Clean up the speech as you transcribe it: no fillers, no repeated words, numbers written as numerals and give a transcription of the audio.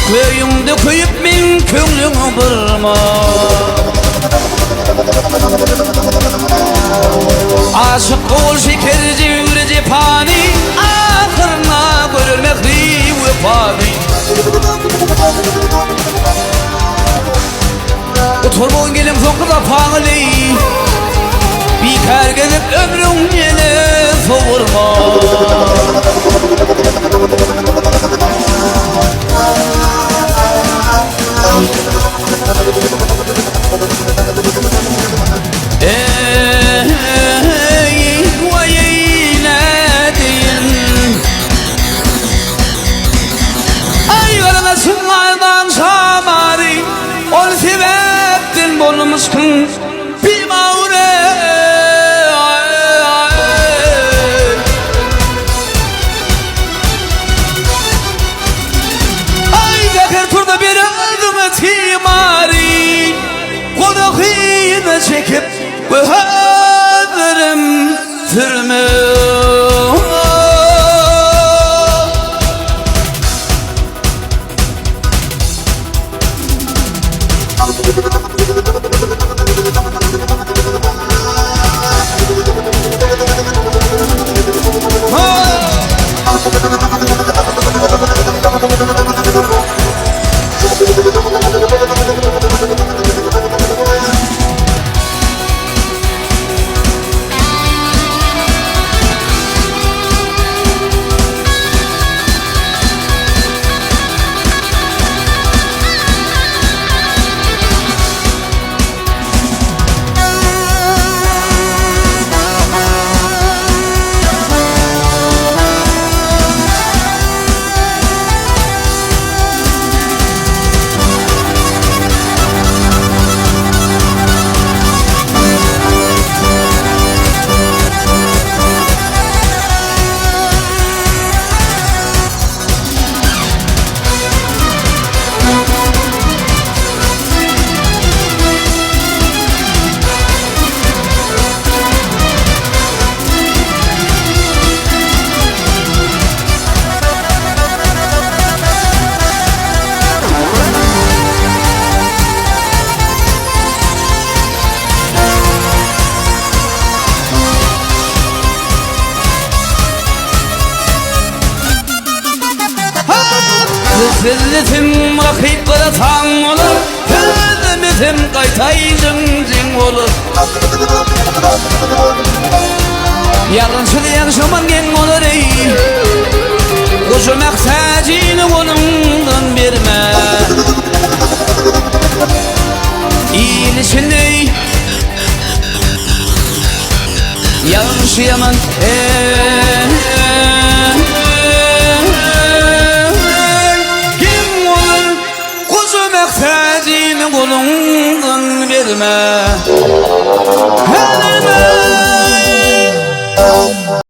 Köyümde köyüp min köylüğü bulma aşık ol şekerci üreci pani ahırına görülmekli vefani Oturduğun gelin sokada pahalı Biter gelip ömrün yine soğurma Ayvarmasınlardan şamari ol sebeptin bulmuşkun bir mağure Ay zakır turda bir adım timari Kodakıyla çekip Bıhadırım türmü Zilletim rakip kıratan olur Hüzümüzüm kaytay zing olur Yarınçı diyen şaman gen olur ey Kuşu mektacini onundan birme İyil içinde Yarınçı yaman Kulundan verme